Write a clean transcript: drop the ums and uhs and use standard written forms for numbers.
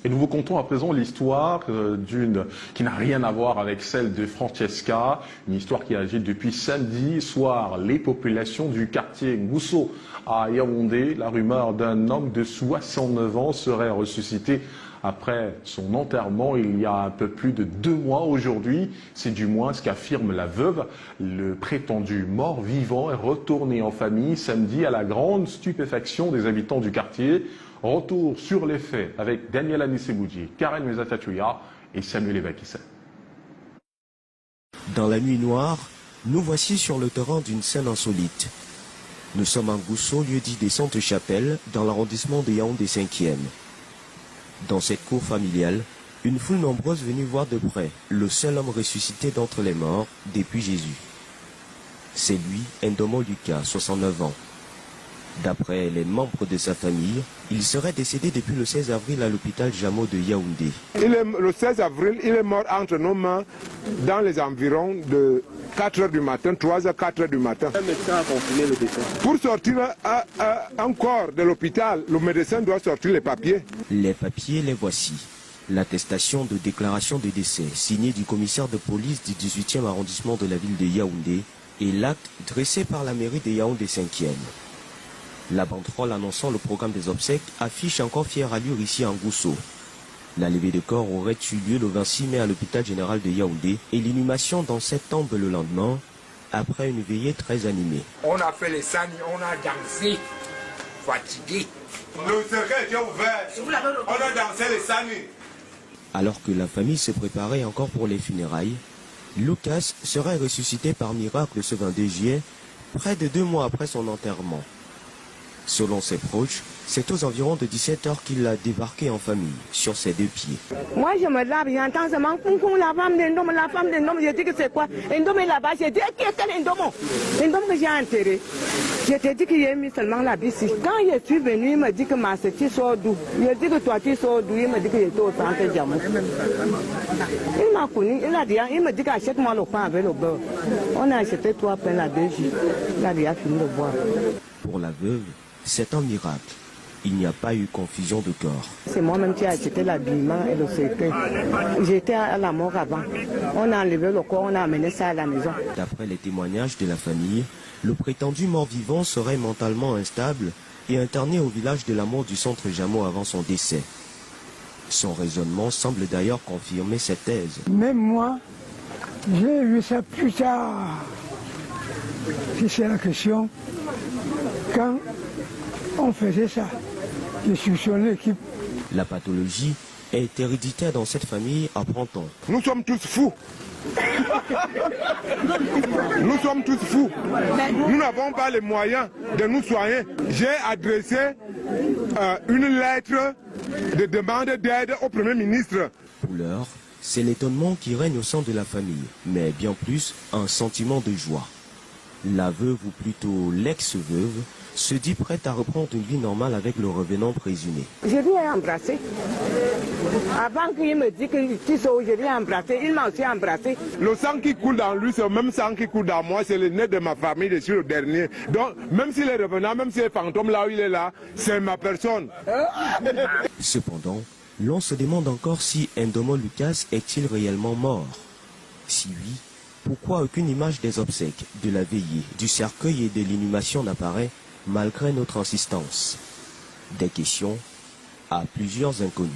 Et nous vous contons à présent l'histoire qui n'a rien à voir avec celle de Francesca, une histoire qui agite depuis samedi soir les populations du quartier Ngousso à Yaoundé. La rumeur d'un homme de 69 ans serait ressuscité après son enterrement il y a un peu plus de 2 mois aujourd'hui. C'est du moins ce qu'affirme la veuve. Le prétendu mort-vivant est retourné en famille samedi à la grande stupéfaction des habitants du quartier. Retour sur les faits avec Daniel Anisseboudji, Karen Mezatachouya et Samuel Evakissa. Dans la nuit noire, nous voici sur le terrain d'une scène insolite. Nous sommes à Ngousso, lieu dit des Saintes Chapelles, dans l'arrondissement de Yaoundé 5e. Dans cette cour familiale, une foule nombreuse venue voir de près le seul homme ressuscité d'entre les morts depuis Jésus. C'est lui, Ndomo Lucas, 69 ans. D'après les membres de sa famille, il serait décédé depuis le 16 avril à l'hôpital Jamo de Yaoundé. Le 16 avril, il est mort entre nos mains dans les environs de 4 h du matin, 3 h, 4 h du matin. Le médecin a confirmé le décès. Pour sortir un corps de l'hôpital, le médecin doit sortir les papiers. Les papiers, les voici. L'attestation de déclaration de décès signée du commissaire de police du 18e arrondissement de la ville de Yaoundé et l'acte dressé par la mairie de Yaoundé 5e. La banderole annonçant le programme des obsèques affiche encore fière allure ici à Ngousso. La levée de corps aurait eu lieu le 26 mai à l'hôpital général de Yaoundé et l'inhumation dans cette tombe le lendemain, après une veillée très animée. On a fait les sani, on a dansé, fatigué. Le secret était ouvert, on a dansé les sani. Alors que la famille se préparait encore pour les funérailles, Lucas serait ressuscité par miracle ce 22 juillet, près de 2 mois après son enterrement. Selon ses proches, c'est aux environs de 17 h qu'il a débarqué en famille, sur ses 2 pieds. Moi, je me lave, j'entends seulement la femme d'Ndomo, je dis que c'est quoi? Ndomo est là-bas, j'ai dit, quel Ndomo? Ndomo que j'ai enterré. Je t'ai dit qu'il y a mis seulement la ici. Quand je suis venu, il m'a dit que ma tu sors d'où? Je dis que toi tu sors d'où? Il m'a dit que j'étais au centre Djamou. Il m'a connu, il m'a dit qu'achète-moi le pain avec le beurre. On a acheté 3 pains la 2 jours. Il a déjà fini de boire. Pour la veuve, c'est un miracle. Il n'y a pas eu confusion de corps. C'est moi-même qui ai acheté l'habillement et le cercueil. J'étais à la mort avant. On a enlevé le corps, on a amené ça à la maison. D'après les témoignages de la famille, le prétendu mort-vivant serait mentalement instable et interné au village de la mort du centre Jamo avant son décès. Son raisonnement semble d'ailleurs confirmer cette thèse. Même moi, j'ai vu ça plus tard. Si c'est la question, quand on faisait ça, je suis sur l'équipe. La pathologie est héréditaire dans cette famille, apprend-on. Nous sommes tous fous. Nous sommes tous fous. Nous n'avons pas les moyens de nous soigner. J'ai adressé une lettre de demande d'aide au Premier ministre. Pour l'heure, c'est l'étonnement qui règne au sein de la famille, mais bien plus un sentiment de joie. La veuve, ou plutôt l'ex-veuve, se dit prête à reprendre une vie normale avec le revenant présumé. Je l'ai embrassé. Avant qu'il me dise que tu sais, je l'ai embrassé, il m'a aussi embrassé. Le sang qui coule dans lui, c'est le même sang qui coule dans moi, c'est le nez de ma famille, je suis le dernier. Donc, même s'il est revenant, même s'il est fantôme là où il est là, c'est ma personne. Cependant, l'on se demande encore si Ndomo Lucas est-il réellement mort. Si oui, pourquoi aucune image des obsèques, de la veillée, du cercueil et de l'inhumation n'apparaît malgré notre insistance? Des questions à plusieurs inconnus.